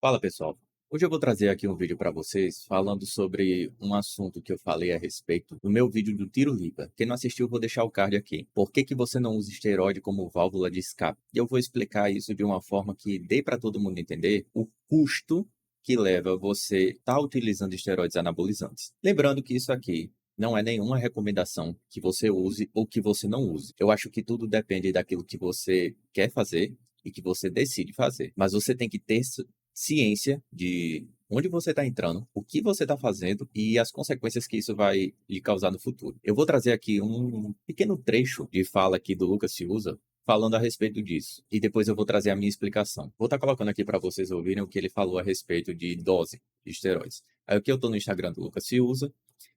Fala pessoal, hoje eu vou trazer aqui um vídeo para vocês falando sobre um assunto que eu falei a respeito no meu vídeo do Tiro Lipa. Quem não assistiu, eu vou deixar o card aqui. Por que que você não usa esteroide como válvula de escape? E eu vou explicar isso de uma forma que dê para todo mundo entender o custo que leva você estar utilizando esteroides anabolizantes. Lembrando que isso aqui não é nenhuma recomendação que você use ou que você não use. Eu acho que tudo depende daquilo que você quer fazer e que você decide fazer. Mas você tem que ter ciência de onde você está entrando, o que você está fazendo e as consequências que isso vai lhe causar no futuro. Eu vou trazer aqui um pequeno trecho de fala aqui do Lucas Fiuza falando a respeito disso. E depois eu vou trazer a minha explicação. Vou estar colocando aqui para vocês ouvirem o que ele falou a respeito de dose de esteroides. Aí aqui eu estou no Instagram do Lucas Fiuza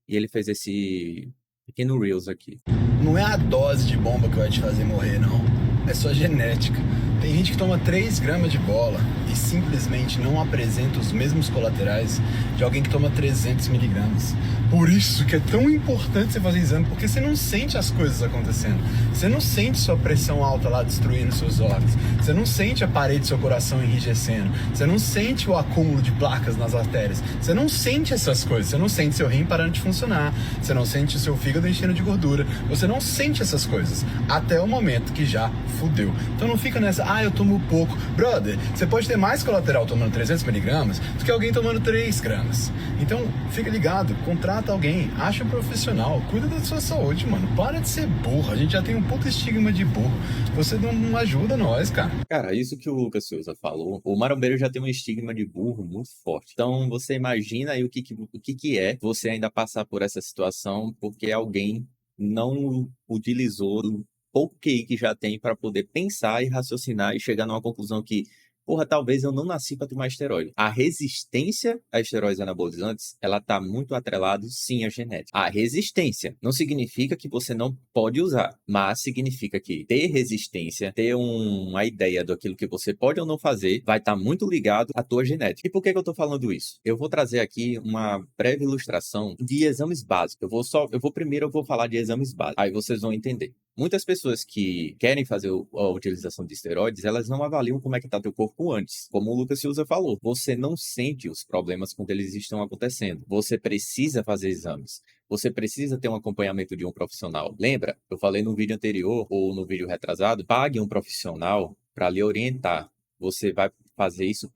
e ele fez esse pequeno Reels aqui. Não é a dose de bomba que vai te fazer morrer, não. É sua genética. Tem gente que toma 3 gramas de bola e simplesmente não apresenta os mesmos colaterais de alguém que toma 300 miligramas. Por isso que é tão importante você fazer exame, porque você não sente as coisas acontecendo. Você não sente sua pressão alta lá destruindo seus órgãos. Você não sente a parede do seu coração enrijecendo. Você não sente o acúmulo de placas nas artérias. Você não sente essas coisas. Você não sente seu rim parando de funcionar. Você não sente o seu fígado enchendo de gordura. Você não sente essas coisas até o momento que já fudeu. Então não fica nessa, eu tomo pouco. Brother, você pode ter mais colateral tomando 300 miligramas do que alguém tomando 3 gramas. Então fica ligado, contrata alguém, acha um profissional, cuida da sua saúde, mano. Para de ser burro, a gente já tem um puto estigma de burro. Você não ajuda nós, cara. Cara, isso que o Lucas Souza falou, o marombeiro já tem um estigma de burro muito forte. Então, você imagina aí o que é você ainda passar por essa situação porque alguém não utilizou o pouco QI que já tem para poder pensar e raciocinar e chegar numa conclusão que, porra, talvez eu não nasci para tomar esteroide. A resistência a esteroides anabolizantes, ela tá muito atrelado sim à genética. A resistência não significa que você não pode usar, mas significa que ter resistência, ter uma ideia daquilo que você pode ou não fazer, vai estar muito ligado à tua genética. E por que que eu tô falando isso? Eu vou trazer aqui uma breve ilustração de exames básicos. Eu vou falar de exames básicos. Aí vocês vão entender. Muitas pessoas que querem fazer a utilização de esteroides, elas não avaliam como é que está teu corpo antes. Como o Lucas Souza falou, você não sente os problemas quando eles estão acontecendo. Você precisa fazer exames. Você precisa ter um acompanhamento de um profissional. Lembra? Eu falei no vídeo anterior ou no vídeo retrasado, pague um profissional para lhe orientar. Você vai fazer isso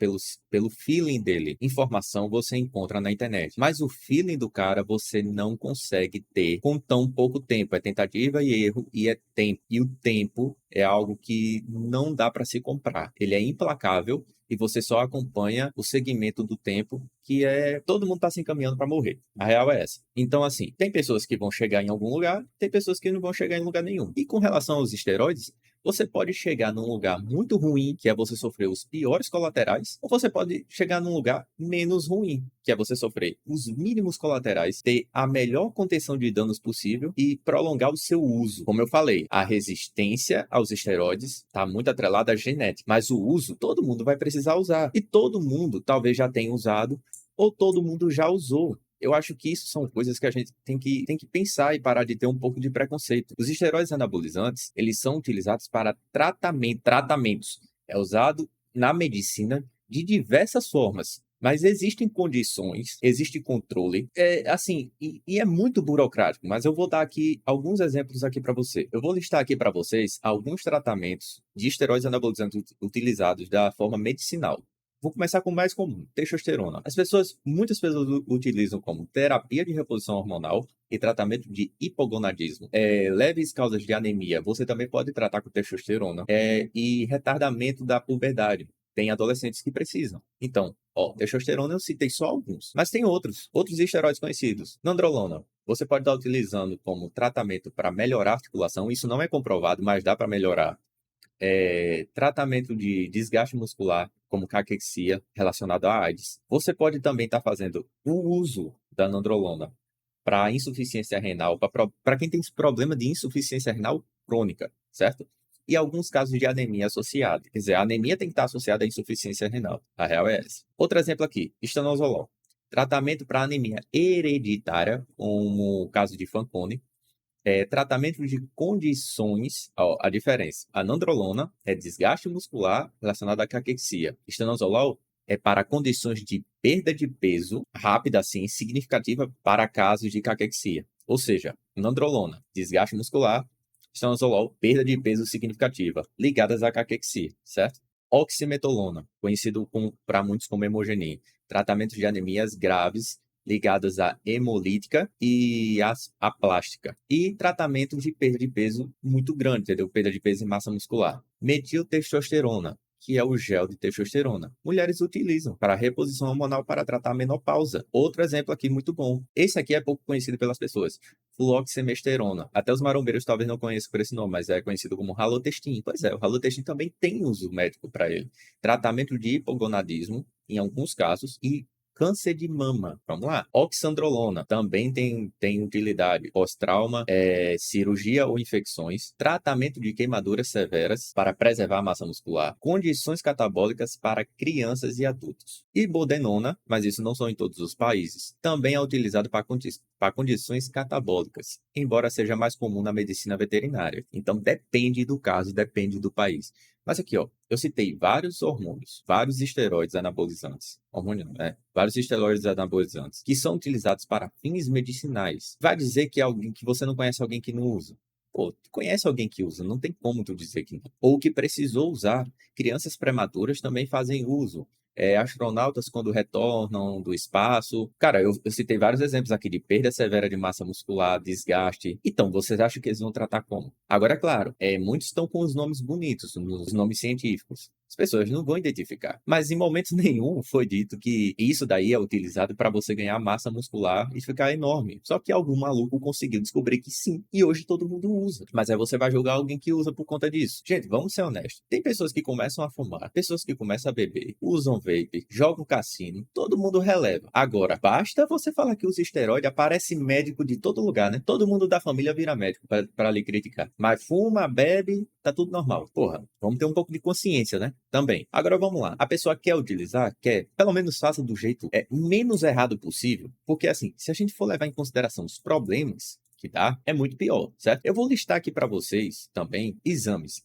pelo feeling dele. Informação você encontra na internet. Mas o feeling do cara você não consegue ter com tão pouco tempo. É tentativa e erro e é tempo. E o tempo é algo que não dá para se comprar. Ele é implacável e você só acompanha o segmento do tempo que é todo mundo está se encaminhando para morrer. A real é essa. Então, assim, tem pessoas que vão chegar em algum lugar, tem pessoas que não vão chegar em lugar nenhum. E com relação aos esteroides, você pode chegar num lugar muito ruim, que é você sofrer os piores colaterais, ou você pode chegar num lugar menos ruim, que é você sofrer os mínimos colaterais, ter a melhor contenção de danos possível e prolongar o seu uso. Como eu falei, a resistência aos esteroides está muito atrelada à genética, mas o uso todo mundo vai precisar usar. E todo mundo talvez já tenha usado, ou todo mundo já usou. Eu acho que isso são coisas que a gente tem que pensar e parar de ter um pouco de preconceito. Os esteroides anabolizantes, eles são utilizados para tratamentos. É usado na medicina de diversas formas. Mas existem condições, existe controle, e é muito burocrático. Mas eu vou dar aqui alguns exemplos aqui para você. Eu vou listar aqui para vocês alguns tratamentos de esteroides anabolizantes utilizados da forma medicinal. Vou começar com o mais comum, testosterona. Muitas pessoas utilizam como terapia de reposição hormonal e tratamento de hipogonadismo. Leves causas de anemia, você também pode tratar com testosterona. E retardamento da puberdade. Tem adolescentes que precisam. Então, testosterona eu citei só alguns, mas tem outros esteroides conhecidos. Nandrolona, você pode estar utilizando como tratamento para melhorar a articulação. Isso não é comprovado, mas dá para melhorar tratamento de desgaste muscular, como caquexia, relacionado à AIDS. Você pode também estar fazendo o uso da nandrolona para insuficiência renal, para quem tem esse problema de insuficiência renal crônica, certo? E alguns casos de anemia associada. Quer dizer, a anemia tem que estar associada à insuficiência renal. A real é essa. Outro exemplo aqui, estanozolol. Tratamento para anemia hereditária, como o caso de Fanconi, tratamento de condições, a diferença. A nandrolona é desgaste muscular relacionado à caquexia. Estanozolol é para condições de perda de peso rápida, assim, significativa para casos de caquexia. Ou seja, nandrolona, desgaste muscular, estanozolol, perda de peso significativa, ligadas à caquexia, certo? Oximetolona, conhecido para muitos como hemogenin, tratamento de anemias graves ligadas à hemolítica e à plástica. E tratamento de perda de peso muito grande, entendeu? Perda de peso e massa muscular. Metiltestosterona, que é o gel de testosterona. Mulheres utilizam para reposição hormonal para tratar a menopausa. Outro exemplo aqui muito bom. Esse aqui é pouco conhecido pelas pessoas. Fluoxemesterona. Até os marombeiros talvez não conheçam por esse nome, mas é conhecido como halotestin. Pois é, o halotestin também tem uso médico para ele. Tratamento de hipogonadismo, em alguns casos, e câncer de mama. Vamos lá. Oxandrolona também tem utilidade. Pós-trauma, cirurgia ou infecções, tratamento de queimaduras severas para preservar a massa muscular, condições catabólicas para crianças e adultos. Ibodenona, mas isso não são em todos os países, também é utilizado para condições catabólicas, embora seja mais comum na medicina veterinária. Então depende do caso, depende do país. Mas aqui, ó, eu citei vários hormônios, vários esteroides anabolizantes. Hormônio, né? Vários esteroides anabolizantes que são utilizados para fins medicinais. Vai dizer que alguém que você não conhece alguém que não usa? Pô, tu conhece alguém que usa, não tem como tu dizer que não. Ou que precisou usar. Crianças prematuras também fazem uso. Astronautas quando retornam do espaço. Cara, eu citei vários exemplos aqui de perda severa de massa muscular, desgaste. Então, vocês acham que eles vão tratar como? Agora, é claro, muitos estão com os nomes bonitos, os nomes científicos. As pessoas não vão identificar. Mas em momento nenhum foi dito que isso daí é utilizado para você ganhar massa muscular e ficar enorme. Só que algum maluco conseguiu descobrir que sim. E hoje todo mundo usa. Mas aí você vai julgar alguém que usa por conta disso. Gente, vamos ser honestos. Tem pessoas que começam a fumar, pessoas que começam a beber, usam vape, jogam cassino. Todo mundo releva. Agora, basta você falar que usa esteroide, aparece médico de todo lugar, né? Todo mundo da família vira médico para lhe criticar. Mas fuma, bebe, tá tudo normal. Porra, vamos ter um pouco de consciência, né? Também. Agora vamos lá. A pessoa quer utilizar, quer, pelo menos faça do jeito menos errado possível, porque assim, se a gente for levar em consideração os problemas que dá, é muito pior, certo? Eu vou listar aqui para vocês também exames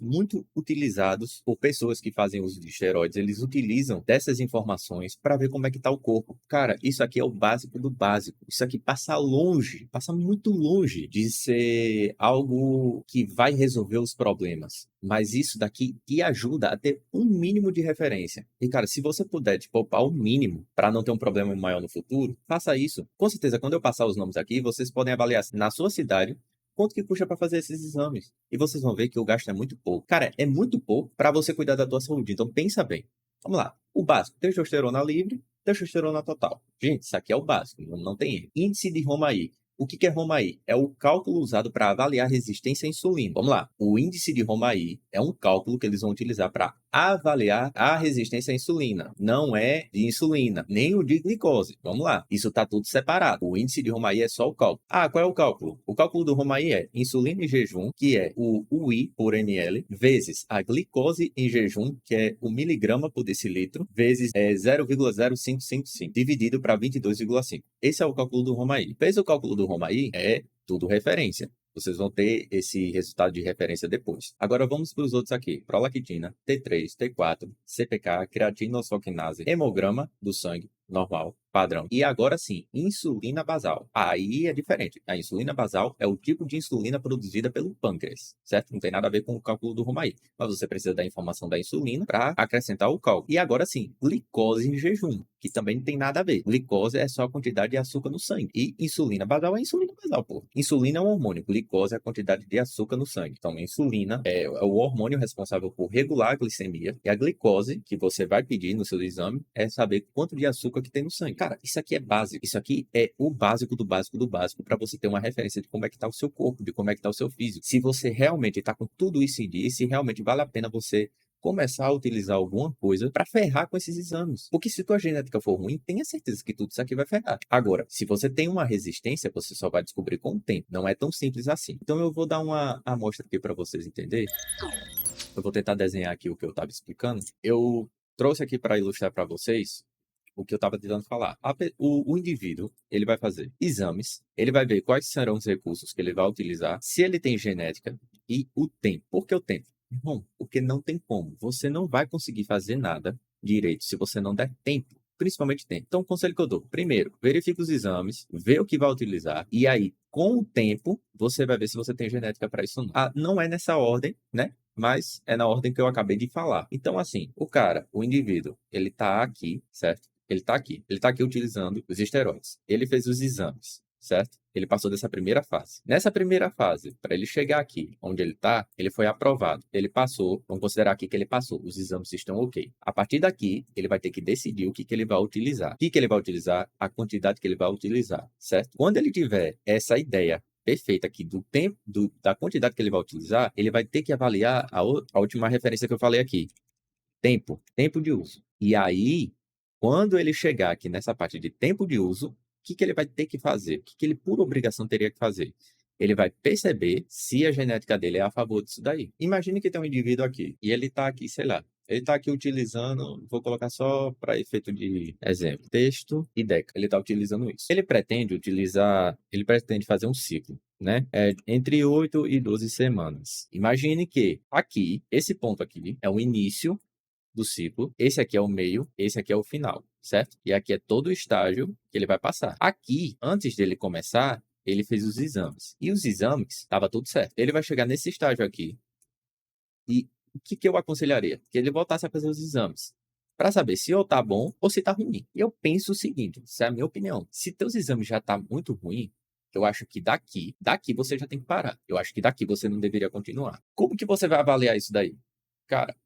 muito utilizados por pessoas que fazem uso de esteroides. Eles utilizam dessas informações para ver como é que tá o corpo. Cara, isso aqui é o básico do básico. Isso aqui passa longe, passa muito longe de ser algo que vai resolver os problemas. Mas isso daqui te ajuda a ter um mínimo de referência. E, cara, se você puder te poupar o mínimo para não ter um problema maior no futuro, faça isso. Com certeza, quando eu passar os nomes aqui, vocês podem avaliar na sua cidade quanto que custa para fazer esses exames. E vocês vão ver que o gasto é muito pouco. Cara, é muito pouco para você cuidar da tua saúde. Então, pensa bem. Vamos lá. O básico, testosterona livre, testosterona total. Gente, isso aqui é o básico, não tem erro. Índice de Romaí. O que é Romaí? É o cálculo usado para avaliar a resistência à insulina. Vamos lá. O índice de Romaí é um cálculo que eles vão utilizar para avaliar a resistência à insulina. Não é de insulina, nem o de glicose. Vamos lá. Isso está tudo separado. O índice de Romaí é só o cálculo. Ah, qual é o cálculo? O cálculo do Romaí é insulina em jejum, que é o UI por ml, vezes a glicose em jejum, que é o miligrama por decilitro, vezes 0,0555, dividido para 22,5. Esse é o cálculo do Romaí. Fez o cálculo do Romaí? É tudo referência. Vocês vão ter esse resultado de referência depois. Agora vamos para os outros aqui. Prolactina, T3, T4, CPK, creatinosfoquinase, hemograma do sangue, normal, padrão. E agora sim, insulina basal. Aí é diferente. A insulina basal é o tipo de insulina produzida pelo pâncreas, certo? Não tem nada a ver com o cálculo do Romaí. Mas você precisa da informação da insulina para acrescentar o cálculo. E agora sim, glicose em jejum, que também não tem nada a ver. Glicose é só a quantidade de açúcar no sangue. E insulina basal é insulina basal, pô. Insulina é um hormônio. Glicose é a quantidade de açúcar no sangue. Então, a insulina é o hormônio responsável por regular a glicemia. E a glicose, que você vai pedir no seu exame, é saber quanto de açúcar que tem no sangue. Cara, isso aqui é básico. Isso aqui é o básico do básico do básico para você ter uma referência de como é que tá o seu corpo, de como é que tá o seu físico. Se você realmente tá com tudo isso em dia, se realmente vale a pena você começar a utilizar alguma coisa para ferrar com esses exames. Porque se tua genética for ruim, tenha certeza que tudo isso aqui vai ferrar. Agora, se você tem uma resistência, você só vai descobrir com o tempo. Não é tão simples assim. Então eu vou dar uma amostra aqui para vocês entenderem. Eu vou tentar desenhar aqui o que eu estava explicando. Eu trouxe aqui para ilustrar para vocês o que eu estava tentando falar. O indivíduo, ele vai fazer exames, ele vai ver quais serão os recursos que ele vai utilizar, se ele tem genética e o tempo. Por que o tempo? Bom, porque não tem como. Você não vai conseguir fazer nada direito se você não der tempo. Principalmente tempo. Então, o conselho que eu dou: primeiro, verifique os exames, vê o que vai utilizar, e aí, com o tempo, você vai ver se você tem genética para isso ou não. Não é nessa ordem, né? Mas é na ordem que eu acabei de falar. Então, assim, o indivíduo, ele tá aqui, certo? Ele tá aqui. Ele tá aqui utilizando os esteroides. Ele fez os exames, certo? Ele passou dessa primeira fase. Nessa primeira fase, para ele chegar aqui, onde ele está, ele foi aprovado. Ele passou, vamos considerar aqui que ele passou. Os exames estão ok. A partir daqui, ele vai ter que decidir o que ele vai utilizar. O que ele vai utilizar, a quantidade que ele vai utilizar, certo? Quando ele tiver essa ideia perfeita aqui do tempo, da quantidade que ele vai utilizar, ele vai ter que avaliar a última referência que eu falei aqui. Tempo de uso. E aí, quando ele chegar aqui nessa parte de tempo de uso, o que ele vai ter que fazer? O que ele, por obrigação, teria que fazer? Ele vai perceber se a genética dele é a favor disso daí. Imagine que tem um indivíduo aqui, e ele está aqui, sei lá, ele está aqui utilizando, vou colocar só para efeito de exemplo, texto e DECA. Ele está utilizando isso. Ele pretende fazer um ciclo, né? Entre 8 e 12 semanas. Imagine que aqui, esse ponto aqui, é o início do ciclo, esse aqui é o meio, esse aqui é o final, certo? E aqui é todo o estágio que ele vai passar. Aqui, antes dele começar, ele fez os exames. E os exames, estava tudo certo. Ele vai chegar nesse estágio aqui. E o que eu aconselharia? Que ele voltasse a fazer os exames. Para saber se ou tá bom ou se tá ruim. E eu penso o seguinte, essa é a minha opinião. Se teus exames já tá muito ruim, eu acho que daqui você já tem que parar. Eu acho que daqui você não deveria continuar. Como que você vai avaliar isso daí? Cara,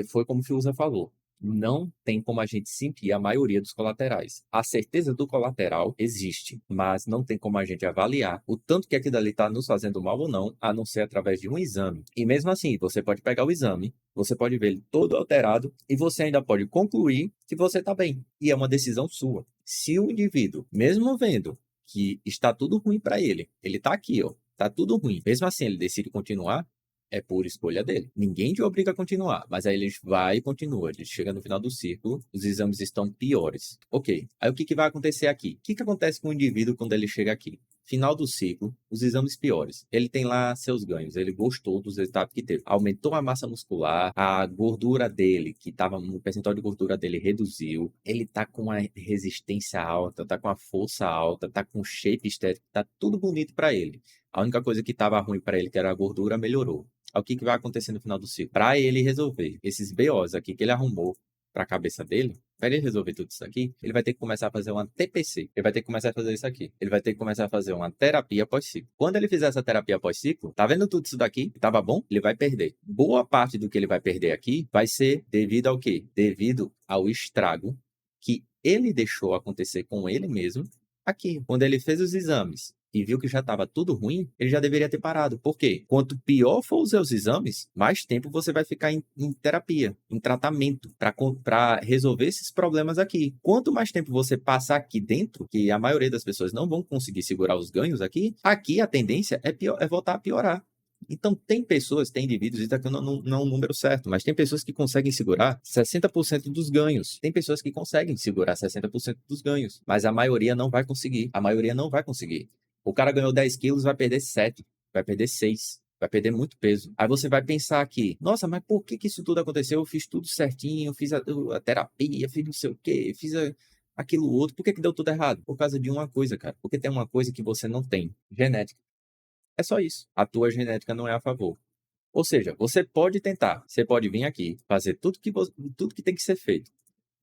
foi como o Fiuza falou. Não tem como a gente sentir a maioria dos colaterais. A certeza do colateral existe, mas não tem como a gente avaliar o tanto que aquilo ali está nos fazendo mal ou não, a não ser através de um exame. E mesmo assim, você pode pegar o exame, você pode ver ele todo alterado e você ainda pode concluir que você está bem. E é uma decisão sua. Se o indivíduo, mesmo vendo que está tudo ruim para ele está aqui, ó, está tudo ruim, mesmo assim ele decide continuar, é por escolha dele. Ninguém te obriga a continuar, mas aí ele vai e continua. Ele chega no final do ciclo, os exames estão piores. Ok, aí o que vai acontecer aqui? O que acontece com o indivíduo quando ele chega aqui? Final do ciclo, os exames piores. Ele tem lá seus ganhos, ele gostou dos resultados que teve. Aumentou a massa muscular, a gordura dele, que estava no percentual de gordura dele, reduziu. Ele tá com a resistência alta, tá com a força alta, tá com shape estético, tá tudo bonito para ele. A única coisa que estava ruim para ele, que era a gordura, melhorou. O que vai acontecer no final do ciclo? Para ele resolver esses BOs aqui que ele arrumou para a cabeça dele, para ele resolver tudo isso aqui, ele vai ter que começar a fazer uma TPC. Ele vai ter que começar a fazer isso aqui. Ele vai ter que começar a fazer uma terapia pós-ciclo. Quando ele fizer essa terapia pós-ciclo, tá vendo tudo isso daqui? Tava bom? Ele vai perder. Boa parte do que ele vai perder aqui vai ser devido ao quê? Devido ao estrago que ele deixou acontecer com ele mesmo aqui. Quando ele fez os exames e viu que já estava tudo ruim, ele já deveria ter parado. Por quê? Quanto pior for os seus exames, mais tempo você vai ficar em terapia, em tratamento, para resolver esses problemas aqui. Quanto mais tempo você passar aqui dentro, que a maioria das pessoas não vão conseguir segurar os ganhos aqui a tendência é voltar a piorar. Então, tem indivíduos, isso aqui não é um número certo, mas tem pessoas que conseguem segurar 60% dos ganhos. Tem pessoas que conseguem segurar 60% dos ganhos, mas a maioria não vai conseguir. A maioria não vai conseguir. O cara ganhou 10 quilos, vai perder 7, vai perder 6, vai perder muito peso. Aí você vai pensar aqui, nossa, mas por que isso tudo aconteceu? Eu fiz tudo certinho, fiz a terapia, fiz não sei o quê, fiz aquilo outro. Por que deu tudo errado? Por causa de uma coisa, cara. Porque tem uma coisa que você não tem, genética. É só isso. A tua genética não é a favor. Ou seja, você pode tentar, você pode vir aqui, fazer tudo que tem que ser feito.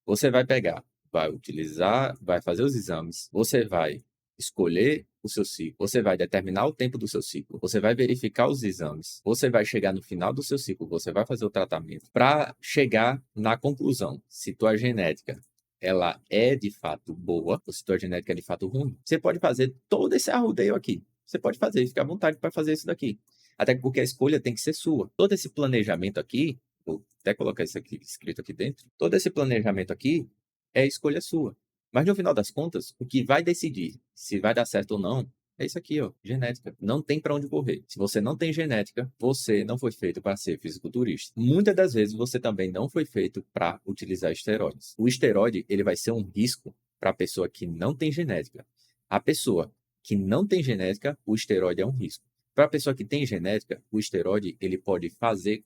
Você vai pegar, vai utilizar, vai fazer os exames, você vai escolher o seu ciclo, você vai determinar o tempo do seu ciclo, você vai verificar os exames, você vai chegar no final do seu ciclo, você vai fazer o tratamento para chegar na conclusão se tua genética ela é de fato boa ou se tua genética é de fato ruim. Você pode fazer todo esse arrodeio aqui. Você pode fazer, fica à vontade para fazer isso daqui. Até porque a escolha tem que ser sua. Todo esse planejamento aqui, vou até colocar isso aqui escrito aqui dentro, todo esse planejamento aqui é escolha sua. Mas no final das contas, o que vai decidir se vai dar certo ou não é isso aqui, ó, genética. Não tem para onde correr. Se você não tem genética, você não foi feito para ser fisiculturista. Muitas das vezes você também não foi feito para utilizar esteroides. O esteroide, ele vai ser um risco para a pessoa que não tem genética. A pessoa que não tem genética, o esteroide é um risco. Para a pessoa que tem genética, o esteroide ele pode fazer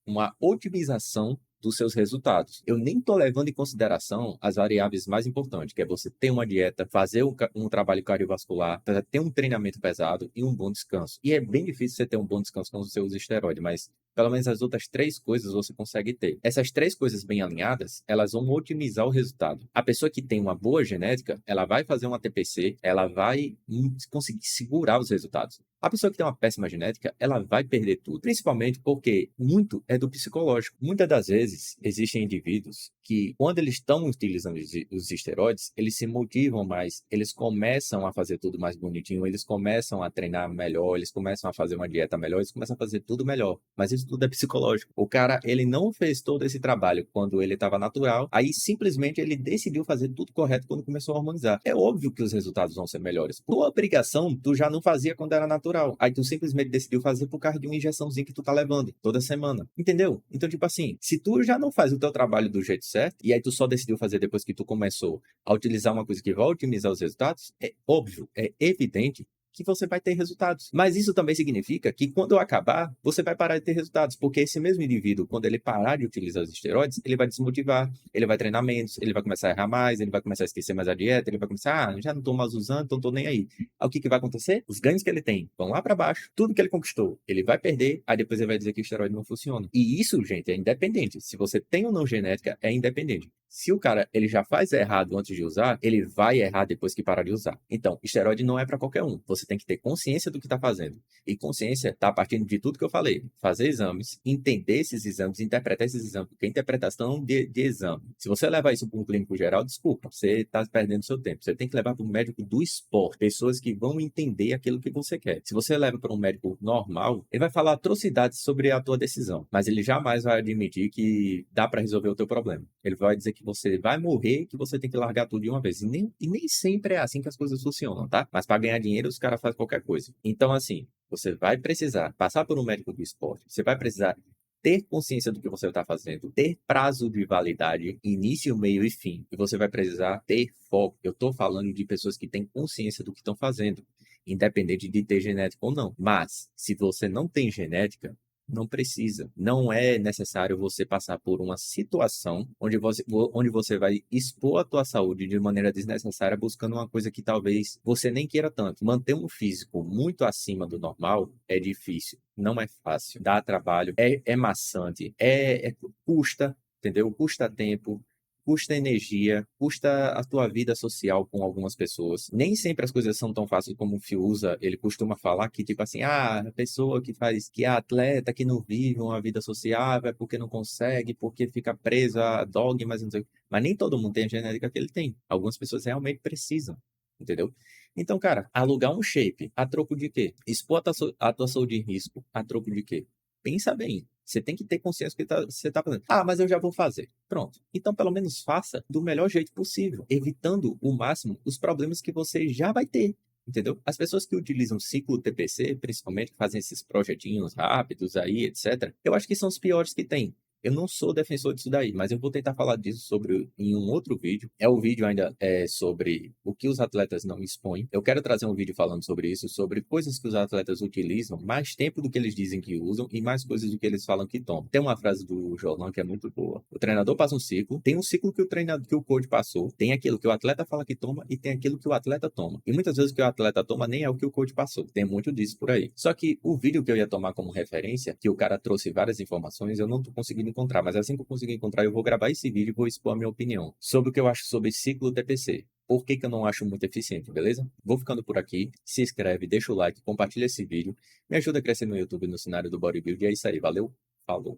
uma otimização dos seus resultados. Eu nem estou levando em consideração as variáveis mais importantes, que é você ter uma dieta, fazer um trabalho cardiovascular, ter um treinamento pesado e um bom descanso. E é bem difícil você ter um bom descanso quando você usa esteroide, mas pelo menos as outras 3 coisas você consegue ter. Essas 3 coisas bem alinhadas, elas vão otimizar o resultado. A pessoa que tem uma boa genética, ela vai fazer uma TPC, ela vai conseguir segurar os resultados. A pessoa que tem uma péssima genética, ela vai perder tudo, principalmente porque muito é do psicológico. Muitas das vezes, existem indivíduos que, quando eles estão utilizando os esteroides, eles se motivam mais, eles começam a fazer tudo mais bonitinho, eles começam a treinar melhor, eles começam a fazer uma dieta melhor, eles começam a fazer tudo melhor. Mas isso tudo é psicológico. O cara, ele não fez todo esse trabalho quando ele estava natural, aí simplesmente ele decidiu fazer tudo correto quando começou a hormonizar. É óbvio que os resultados vão ser melhores. Por obrigação, tu já não fazia quando era natural. Aí tu simplesmente decidiu fazer por causa de uma injeçãozinha que tu tá levando toda semana. Entendeu? Então, tipo assim, se tu já não faz o teu trabalho do jeito certo, e aí tu só decidiu fazer depois que tu começou a utilizar uma coisa que vai otimizar os resultados, é óbvio, é evidente que você vai ter resultados. Mas isso também significa que quando eu acabar, você vai parar de ter resultados, porque esse mesmo indivíduo, quando ele parar de utilizar os esteroides, ele vai desmotivar, ele vai treinar menos, ele vai começar a errar mais, ele vai começar a esquecer mais a dieta, ele vai começar, já não tô mais usando, então não tô nem aí. Aí o que vai acontecer? Os ganhos que ele tem vão lá para baixo, tudo que ele conquistou, ele vai perder, aí depois ele vai dizer que o esteroide não funciona. E isso, gente, é independente. Se você tem ou não genética, é independente. Se o cara ele já faz errado antes de usar, ele vai errar depois que parar de usar. Então, esteroide não é para qualquer um. Você tem que ter consciência do que está fazendo. E consciência está partindo de tudo que eu falei. Fazer exames, entender esses exames, interpretar esses exames, porque é interpretação de exame. Se você levar isso para um clínico geral, desculpa, você está perdendo seu tempo. Você tem que levar para um médico do esporte, pessoas que vão entender aquilo que você quer. Se você leva para um médico normal, ele vai falar atrocidades sobre a tua decisão, mas ele jamais vai admitir que dá para resolver o teu problema. Ele vai dizer que você vai morrer, que você tem que largar tudo de uma vez. E nem sempre é assim que as coisas funcionam, tá? Mas para ganhar dinheiro, os caras fazem qualquer coisa. Então, assim, você vai precisar passar por um médico do esporte, você vai precisar ter consciência do que você está fazendo, ter prazo de validade, início, meio e fim. E você vai precisar ter foco. Eu estou falando de pessoas que têm consciência do que estão fazendo, independente de ter genética ou não. Mas, se você não tem genética, não precisa. Não é necessário você passar por uma situação onde você vai expor a tua saúde de maneira desnecessária, buscando uma coisa que talvez você nem queira tanto. Manter um físico muito acima do normal é difícil. Não é fácil. Dá trabalho, é maçante, custa, entendeu? Custa tempo, custa energia, custa a tua vida social com algumas pessoas. Nem sempre as coisas são tão fáceis como o Fio usa. Ele costuma falar que, tipo assim, a pessoa que é atleta, que não vive uma vida sociável, é porque não consegue, porque fica preso a dogmas, não sei o quê. Mas nem todo mundo tem a genética que ele tem. Algumas pessoas realmente precisam, entendeu? Então, cara, alugar um shape, a troco de quê? Expor a tua saúde em risco, a troco de quê? Pensa bem. Você tem que ter consciência do que você está fazendo. Ah, mas eu já vou fazer. Pronto. Então, pelo menos faça do melhor jeito possível, evitando o máximo os problemas que você já vai ter. Entendeu? As pessoas que utilizam ciclo TPC, principalmente, que fazem esses projetinhos rápidos aí, etc., eu acho que são os piores que tem. Eu não sou defensor disso daí, mas eu vou tentar falar disso em um outro vídeo. O vídeo ainda sobre o que os atletas não expõem. Eu quero trazer um vídeo falando sobre isso, sobre coisas que os atletas utilizam, mais tempo do que eles dizem que usam e mais coisas do que eles falam que tomam. Tem uma frase do Jordan que é muito boa. O treinador passa um ciclo, tem um ciclo que que o coach passou, tem aquilo que o atleta fala que toma e tem aquilo que o atleta toma. E muitas vezes o que o atleta toma nem é o que o coach passou. Tem muito disso por aí. Só que o vídeo que eu ia tomar como referência, que o cara trouxe várias informações, eu não tô conseguindo encontrar, mas assim que eu conseguir encontrar, eu vou gravar esse vídeo e vou expor a minha opinião sobre o que eu acho sobre ciclo TPC. Por que eu não acho muito eficiente, beleza? Vou ficando por aqui, se inscreve, deixa o like, compartilha esse vídeo, me ajuda a crescer no YouTube no cenário do bodybuilding. E é isso aí, valeu, falou!